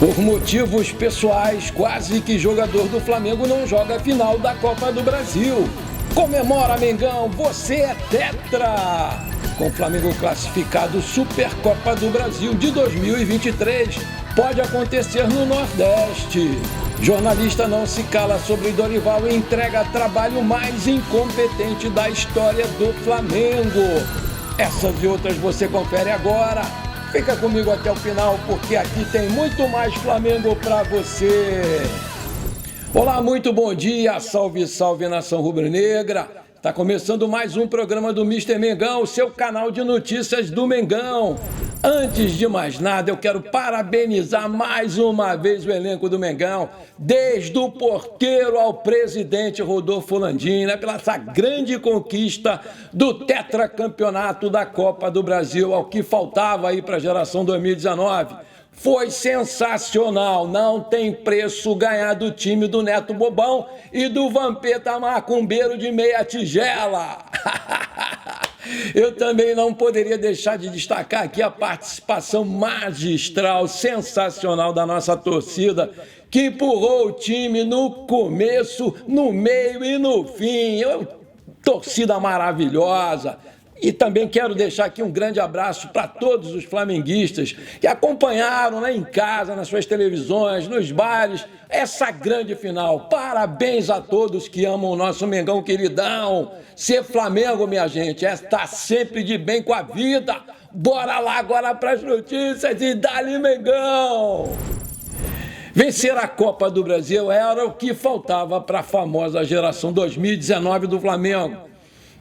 Por motivos pessoais, quase que jogador do Flamengo não joga a final da Copa do Brasil. Comemora, Mengão, você é tetra! Com o Flamengo classificado, Supercopa do Brasil de 2023 pode acontecer no Nordeste. Jornalista não se cala sobre Dorival e entrega trabalho mais incompetente da história do Flamengo. Essas e outras você confere agora. Fica comigo até o final, porque aqui tem muito mais Flamengo para você. Olá, muito bom dia, salve, salve nação rubro-negra. Tá começando mais um programa do Mister Mengão, o seu canal de notícias do Mengão. Antes de mais nada, eu quero parabenizar mais uma vez o elenco do Mengão, desde o porteiro ao presidente Rodolfo Landim, pela essa grande conquista do tetracampeonato da Copa do Brasil, ao que faltava aí para a geração 2019. Foi sensacional, não tem preço ganhar do time do Neto Bobão e do Vampeta Macumbeiro de meia tigela. Eu também não poderia deixar de destacar aqui a participação magistral, sensacional da nossa torcida, que empurrou o time no começo, no meio e no fim. Torcida maravilhosa. E também quero deixar aqui um grande abraço para todos os flamenguistas que acompanharam em casa, nas suas televisões, nos bares, essa grande final. Parabéns a todos que amam o nosso Mengão queridão. Ser Flamengo, minha gente, é estar sempre de bem com a vida. Bora lá agora para as notícias e dá-lhe Mengão! Vencer a Copa do Brasil era o que faltava para a famosa geração 2019 do Flamengo.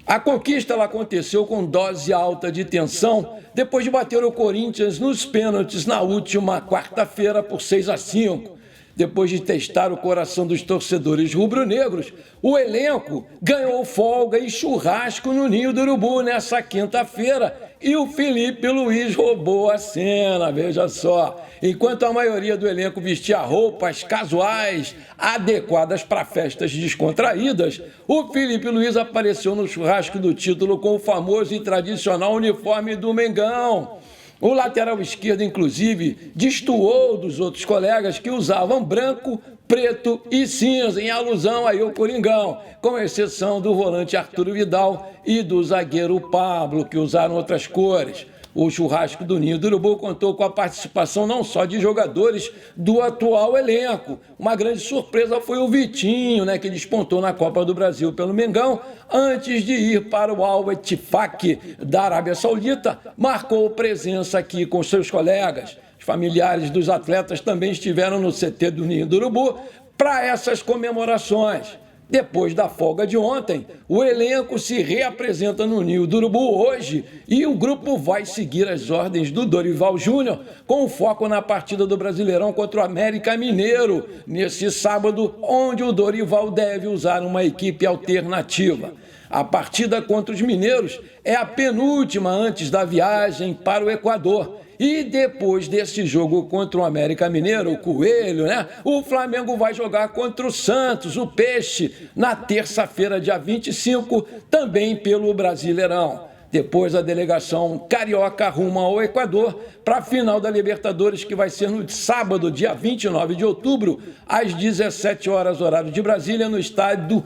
A conquista ela aconteceu com dose alta de tensão depois de bater o Corinthians nos pênaltis na última quarta-feira por 6-5. Depois de testar o coração dos torcedores rubro-negros, o elenco ganhou folga e churrasco no Ninho do Urubu nessa quinta-feira e o Felipe Luiz roubou a cena, veja só. Enquanto a maioria do elenco vestia roupas casuais, adequadas para festas descontraídas, o Felipe Luiz apareceu no churrasco do título com o famoso e tradicional uniforme do Mengão. O lateral esquerdo, inclusive, destoou dos outros colegas que usavam branco, preto e cinza, em alusão aí ao Coringão, com exceção do volante Arturo Vidal e do zagueiro Pablo, que usaram outras cores. O churrasco do Ninho do Urubu contou com a participação não só de jogadores do atual elenco. Uma grande surpresa foi o Vitinho, que despontou na Copa do Brasil pelo Mengão, antes de ir para o Al-Ettifaq da Arábia Saudita, marcou presença aqui com seus colegas. Os familiares dos atletas também estiveram no CT do Ninho do Urubu para essas comemorações. Depois da folga de ontem, o elenco se reapresenta no Ninho do Urubu hoje e o grupo vai seguir as ordens do Dorival Júnior com foco na partida do Brasileirão contra o América Mineiro, nesse sábado, onde o Dorival deve usar uma equipe alternativa. A partida contra os mineiros é a penúltima antes da viagem para o Equador. E depois desse jogo contra o América Mineiro, o Coelho, o Flamengo vai jogar contra o Santos, o Peixe, na terça-feira, dia 25, também pelo Brasileirão. Depois a delegação carioca arruma ao Equador para a final da Libertadores, que vai ser no sábado, dia 29 de outubro, às 17 horas, horário de Brasília, no estádio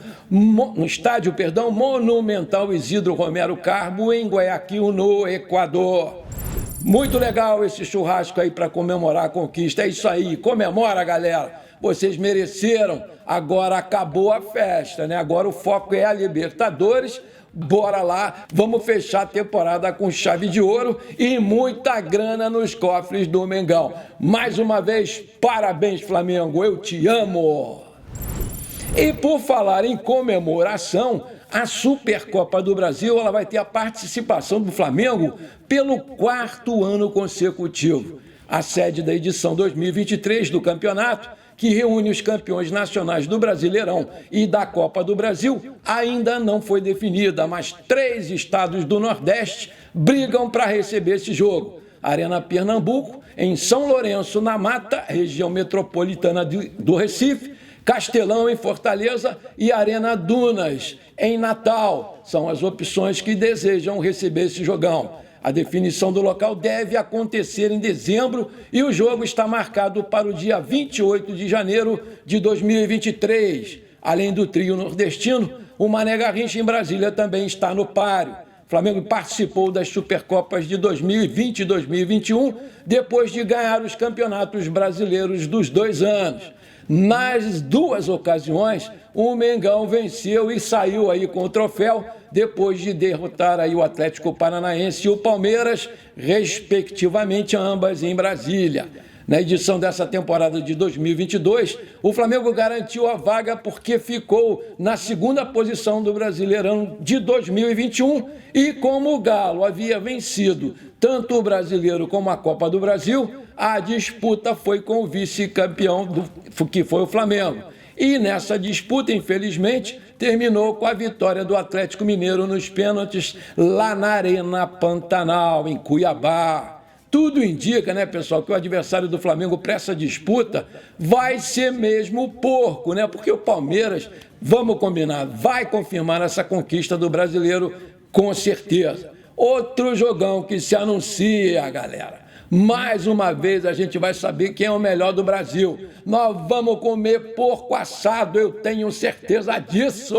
Monumental Isidro Romero Carbo, em Guayaquil, no Equador. Muito legal esse churrasco aí para comemorar a conquista. É isso aí, comemora, galera. Vocês mereceram. Agora acabou a festa, Agora o foco é a Libertadores. Bora lá, vamos fechar a temporada com chave de ouro e muita grana nos cofres do Mengão. Mais uma vez, parabéns, Flamengo, eu te amo. E por falar em comemoração, a Supercopa do Brasil ela vai ter a participação do Flamengo pelo 4º ano consecutivo. A sede da edição 2023 do campeonato, que reúne os campeões nacionais do Brasileirão e da Copa do Brasil, ainda não foi definida, mas 3 estados do Nordeste brigam para receber esse jogo. Arena Pernambuco, em São Lourenço, na Mata, região metropolitana do Recife, Castelão, em Fortaleza, e Arena Dunas, em Natal. São as opções que desejam receber esse jogão. A definição do local deve acontecer em dezembro e o jogo está marcado para o dia 28 de janeiro de 2023. Além do trio nordestino, o Mané Garrincha em Brasília também está no páreo. O Flamengo participou das Supercopas de 2020 e 2021, depois de ganhar os campeonatos brasileiros dos 2 anos. Nas duas ocasiões, o Mengão venceu e saiu aí com o troféu, depois de derrotar aí o Atlético Paranaense e o Palmeiras, respectivamente, ambas em Brasília. Na edição dessa temporada de 2022, o Flamengo garantiu a vaga porque ficou na segunda posição do Brasileirão de 2021 e como o Galo havia vencido tanto o Brasileiro como a Copa do Brasil, a disputa foi com o vice-campeão, que foi o Flamengo. E nessa disputa, infelizmente, terminou com a vitória do Atlético Mineiro nos pênaltis lá na Arena Pantanal, em Cuiabá. Tudo indica, né, pessoal, que o adversário do Flamengo para essa disputa vai ser mesmo o Porco, né? Porque o Palmeiras, vamos combinar, vai confirmar essa conquista do brasileiro com certeza. Outro jogão que se anuncia, galera. Mais uma vez a gente vai saber quem é o melhor do Brasil. Nós vamos comer porco assado, eu tenho certeza disso.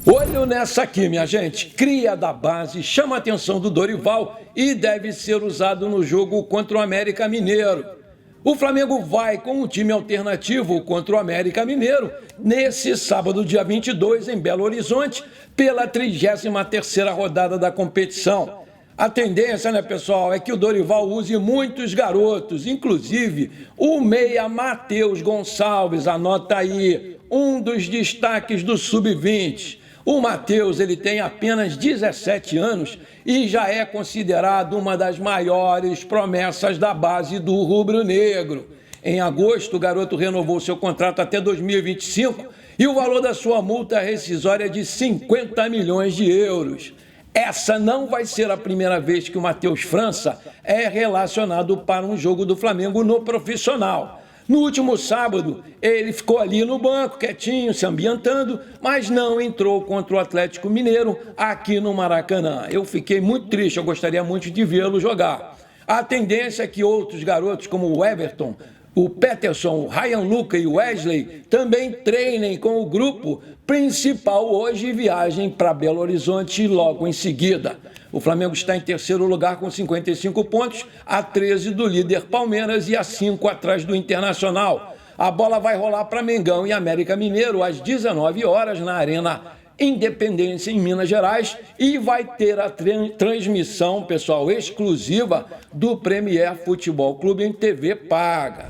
Olho nessa aqui, minha gente. Cria da base, chama a atenção do Dorival e deve ser usado no jogo contra o América Mineiro. O Flamengo vai com um time alternativo contra o América Mineiro nesse sábado, dia 22, em Belo Horizonte, pela 33ª rodada da competição. A tendência, né, pessoal, é que o Dorival use muitos garotos, inclusive o meia Matheus Gonçalves, anota aí, um dos destaques do Sub-20. O Matheus, ele tem apenas 17 anos e já é considerado uma das maiores promessas da base do rubro-negro. Em agosto, o garoto renovou seu contrato até 2025 e o valor da sua multa rescisória é de 50 milhões de euros. Essa não vai ser a primeira vez que o Matheus França é relacionado para um jogo do Flamengo no profissional. No último sábado, ele ficou ali no banco, quietinho, se ambientando, mas não entrou contra o Atlético Mineiro aqui no Maracanã. Eu fiquei muito triste, eu gostaria muito de vê-lo jogar. A tendência é que outros garotos como o Everton, o Peterson, o Ryan Luca e o Wesley também treinem com o grupo principal hoje e viajem para Belo Horizonte logo em seguida. O Flamengo está em terceiro lugar com 55 pontos, a 13 do líder Palmeiras e a 5 atrás do Internacional. A bola vai rolar para Mengão e América Mineiro às 19 horas na Arena Independência, em Minas Gerais, e vai ter a transmissão, pessoal, exclusiva do Premier Futebol Clube em TV paga.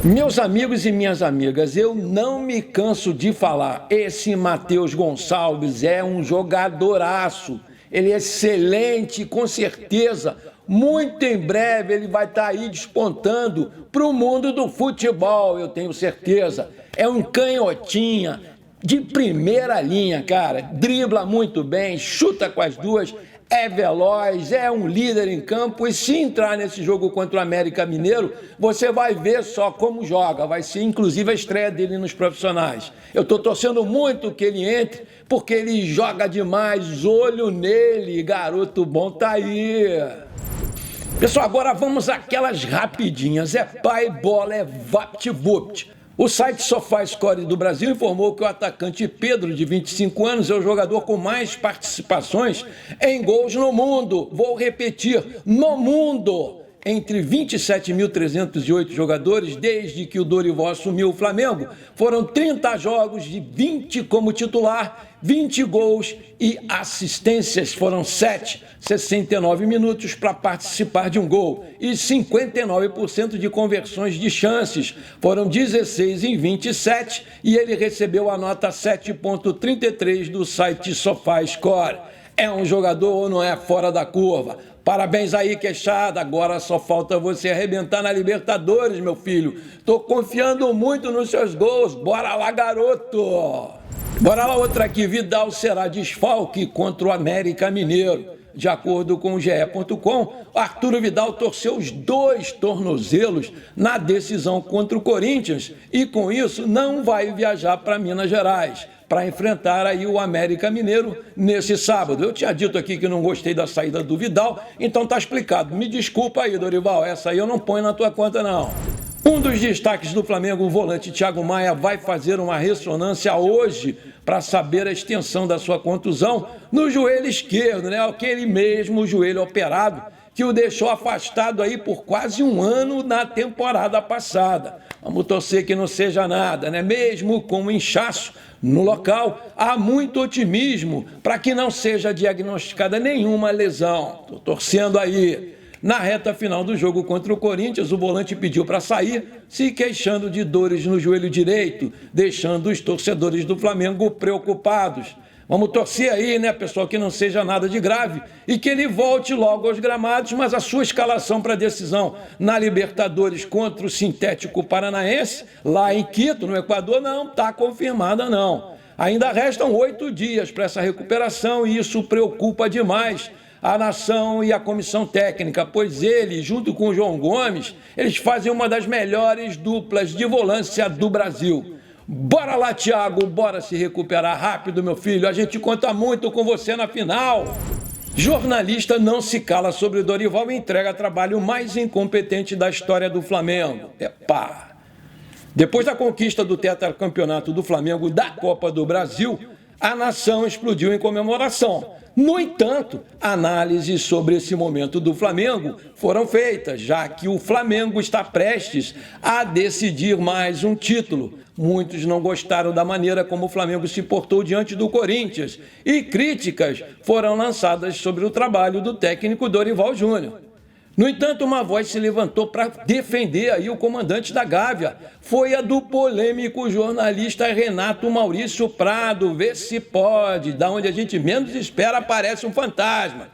Meus amigos e minhas amigas, eu não me canso de falar, esse Matheus Gonçalves é um jogadoraço. Ele é excelente, com certeza. Muito em breve ele vai estar aí despontando para o mundo do futebol, eu tenho certeza. É um canhotinha de primeira linha, cara. Dribla muito bem, chuta com as duas, é veloz, é um líder em campo. E se entrar nesse jogo contra o América Mineiro, você vai ver só como joga. Vai ser inclusive a estreia dele nos profissionais. Eu estou torcendo muito que ele entre, porque ele joga demais. Olho nele, garoto bom tá aí. Pessoal, agora vamos àquelas rapidinhas. É pai, bola, é vapt-vupt. O site SofaScore do Brasil informou que o atacante Pedro, de 25 anos, é o jogador com mais participações em gols no mundo. Vou repetir, no mundo. Entre 27.308 jogadores, desde que o Dorival assumiu o Flamengo, foram 30 jogos de 20 como titular, 20 gols e assistências, foram 7, 69 minutos para participar de um gol e 59% de conversões de chances, foram 16 em 27 e ele recebeu a nota 7.33 do site SofaScore. É um jogador ou não é fora da curva? Parabéns aí, queixada. Agora só falta você arrebentar na Libertadores, meu filho. Tô confiando muito nos seus gols. Bora lá, garoto! Bora lá, outra aqui. Vidal será desfalque contra o América Mineiro. De acordo com o GE.com, Arturo Vidal torceu os 2 tornozelos na decisão contra o Corinthians e, com isso, não vai viajar para Minas Gerais para enfrentar aí o América Mineiro nesse sábado. Eu tinha dito aqui que não gostei da saída do Vidal, então tá explicado. Me desculpa aí, Dorival, essa aí eu não ponho na tua conta, não. Um dos destaques do Flamengo, o volante Thiago Maia, vai fazer uma ressonância hoje para saber a extensão da sua contusão no joelho esquerdo, né? Aquele mesmo joelho operado que o deixou afastado aí por quase um ano na temporada passada. Vamos torcer que não seja nada, né? Mesmo com um inchaço no local, há muito otimismo para que não seja diagnosticada nenhuma lesão. Estou torcendo aí. Na reta final do jogo contra o Corinthians, o volante pediu para sair, se queixando de dores no joelho direito, deixando os torcedores do Flamengo preocupados. Vamos torcer aí, né, pessoal, que não seja nada de grave e que ele volte logo aos gramados, mas a sua escalação para a decisão na Libertadores contra o Sintético Paranaense, lá em Quito, no Equador, não está confirmada, não. Ainda restam 8 dias para essa recuperação e isso preocupa demais a nação e a comissão técnica, pois ele, junto com o João Gomes, eles fazem uma das melhores duplas de volância do Brasil. Bora lá, Thiago, bora se recuperar rápido, meu filho, a gente conta muito com você na final. Jornalista não se cala sobre Dorival e entrega trabalho mais incompetente da história do Flamengo. Epá! Depois da conquista do tetracampeonato do Flamengo da Copa do Brasil, a nação explodiu em comemoração. No entanto, análises sobre esse momento do Flamengo foram feitas, já que o Flamengo está prestes a decidir mais um título. Muitos não gostaram da maneira como o Flamengo se portou diante do Corinthians e críticas foram lançadas sobre o trabalho do técnico Dorival Júnior. No entanto, uma voz se levantou para defender aí o comandante da Gávea. Foi a do polêmico jornalista Renato Maurício Prado. Vê se pode, da onde a gente menos espera aparece um fantasma.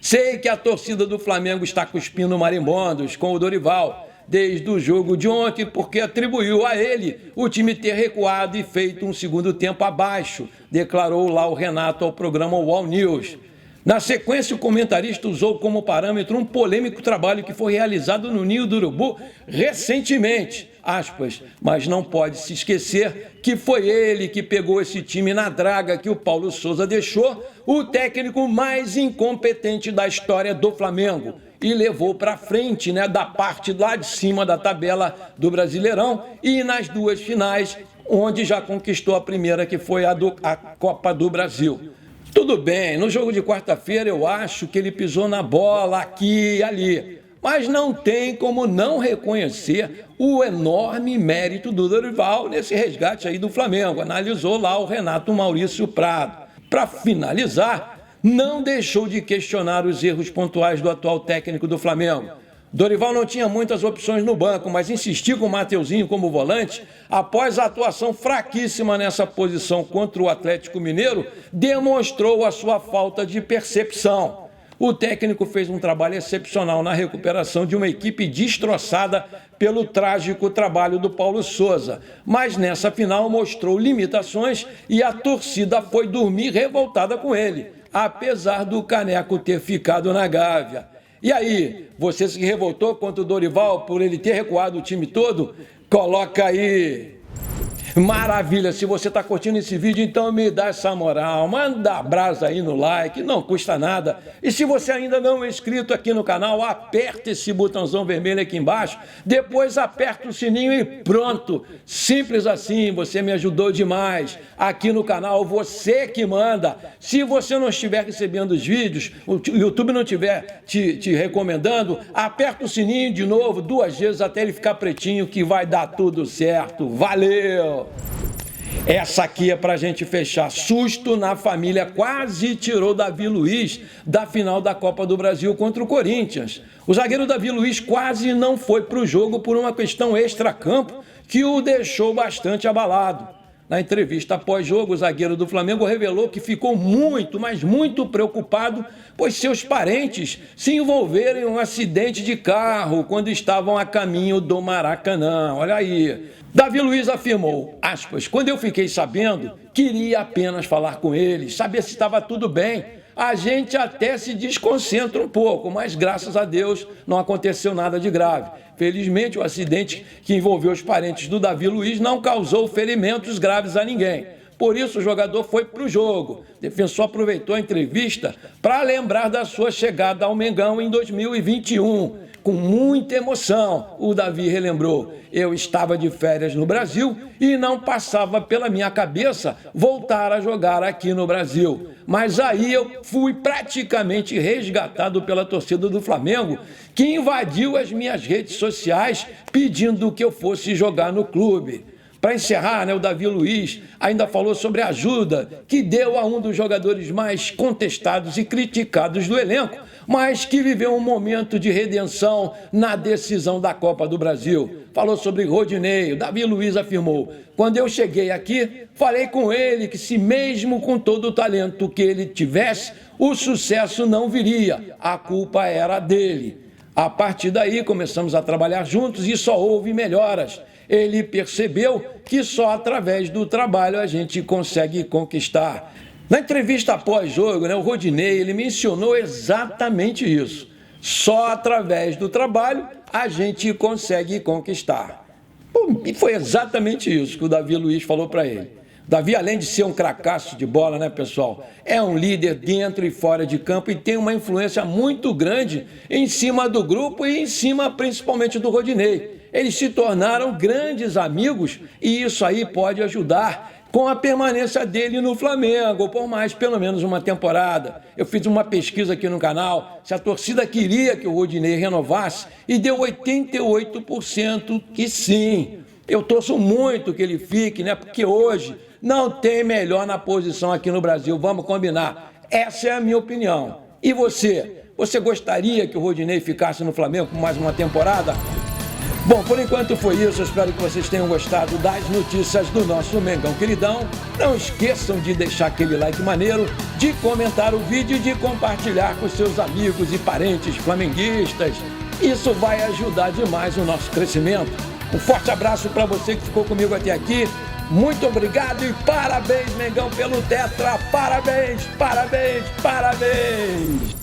Sei que a torcida do Flamengo está cuspindo marimbondos com o Dorival desde o jogo de ontem, porque atribuiu a ele o time ter recuado e feito um segundo tempo abaixo, declarou lá o Renato ao programa UOL News. Na sequência, o comentarista usou como parâmetro um polêmico trabalho que foi realizado no Ninho do Urubu recentemente, aspas, mas não pode se esquecer que foi ele que pegou esse time na draga que o Paulo Souza deixou, o técnico mais incompetente da história do Flamengo, e levou para frente, né, da parte lá de cima da tabela do Brasileirão e nas 2 finais, onde já conquistou a primeira, que foi a Copa do Brasil. Tudo bem, no jogo de quarta-feira eu acho que ele pisou na bola aqui e ali, mas não tem como não reconhecer o enorme mérito do Dorival nesse resgate aí do Flamengo, analisou lá o Renato Maurício Prado. Para finalizar, não deixou de questionar os erros pontuais do atual técnico do Flamengo. Dorival não tinha muitas opções no banco, mas insistiu com o Mateuzinho como volante, após a atuação fraquíssima nessa posição contra o Atlético Mineiro, demonstrou a sua falta de percepção. O técnico fez um trabalho excepcional na recuperação de uma equipe destroçada pelo trágico trabalho do Paulo Souza, mas nessa final mostrou limitações e a torcida foi dormir revoltada com ele, apesar do Caneco ter ficado na Gávea. E aí, você se revoltou contra o Dorival por ele ter recuado o time todo? Coloca aí. Maravilha, se você está curtindo esse vídeo, então me dá essa moral, manda brasa aí no like, não custa nada. E se você ainda não é inscrito aqui no canal, aperta esse botãozão vermelho aqui embaixo, depois aperta o sininho e pronto. Simples assim, você me ajudou demais. Aqui no canal, você que manda. Se você não estiver recebendo os vídeos, o YouTube não estiver te recomendando, aperta o sininho de novo 2 vezes até ele ficar pretinho, que vai dar tudo certo. Valeu! Essa aqui é pra gente fechar. Susto na família quase tirou Davi Luiz da final da Copa do Brasil contra o Corinthians. O zagueiro Davi Luiz quase não foi para o jogo por uma questão extracampo que o deixou bastante abalado. Na entrevista pós-jogo, o zagueiro do Flamengo revelou que ficou muito, mas muito preocupado, pois seus parentes se envolveram em um acidente de carro quando estavam a caminho do Maracanã. Olha aí. Davi Luiz afirmou, aspas, quando eu fiquei sabendo, queria apenas falar com eles, saber se estava tudo bem. a gente até se desconcentra um pouco, mas graças a Deus não aconteceu nada de grave. Felizmente, o acidente que envolveu os parentes do Davi Luiz não causou ferimentos graves a ninguém. Por isso, o jogador foi para o jogo. O defensor aproveitou a entrevista para lembrar da sua chegada ao Mengão em 2021. Com muita emoção, o Davi relembrou: eu estava de férias no Brasil e não passava pela minha cabeça voltar a jogar aqui no Brasil. Mas aí eu fui praticamente resgatado pela torcida do Flamengo, que invadiu as minhas redes sociais pedindo que eu fosse jogar no clube. Para encerrar, o Davi Luiz ainda falou sobre a ajuda que deu a um dos jogadores mais contestados e criticados do elenco, mas que viveu um momento de redenção na decisão da Copa do Brasil. Falou sobre Rodinei. O Davi Luiz afirmou: quando eu cheguei aqui, falei com ele que se mesmo com todo o talento que ele tivesse, o sucesso não viria, a culpa era dele. A partir daí, começamos a trabalhar juntos e só houve melhoras. Ele percebeu que só através do trabalho a gente consegue conquistar. Na entrevista após-jogo, o Rodinei ele mencionou exatamente isso. Só através do trabalho a gente consegue conquistar. E foi exatamente isso que o Davi Luiz falou para ele. Davi, além de ser um cracaço de bola, pessoal, é um líder dentro e fora de campo e tem uma influência muito grande em cima do grupo e em cima principalmente do Rodinei. Eles se tornaram grandes amigos e isso aí pode ajudar com a permanência dele no Flamengo, por mais pelo menos uma temporada. Eu fiz uma pesquisa aqui no canal, se a torcida queria que o Rodinei renovasse, e deu 88% que sim. Eu torço muito que ele fique, porque hoje não tem melhor na posição aqui no Brasil, vamos combinar. Essa é a minha opinião. E você? Você gostaria que o Rodinei ficasse no Flamengo por mais uma temporada? Bom, por enquanto foi isso. Eu espero que vocês tenham gostado das notícias do nosso Mengão Queridão. Não esqueçam de deixar aquele like maneiro, de comentar o vídeo e de compartilhar com seus amigos e parentes flamenguistas. Isso vai ajudar demais o nosso crescimento. Um forte abraço para você que ficou comigo até aqui. Muito obrigado e parabéns, Mengão, pelo Tetra. Parabéns, parabéns, parabéns.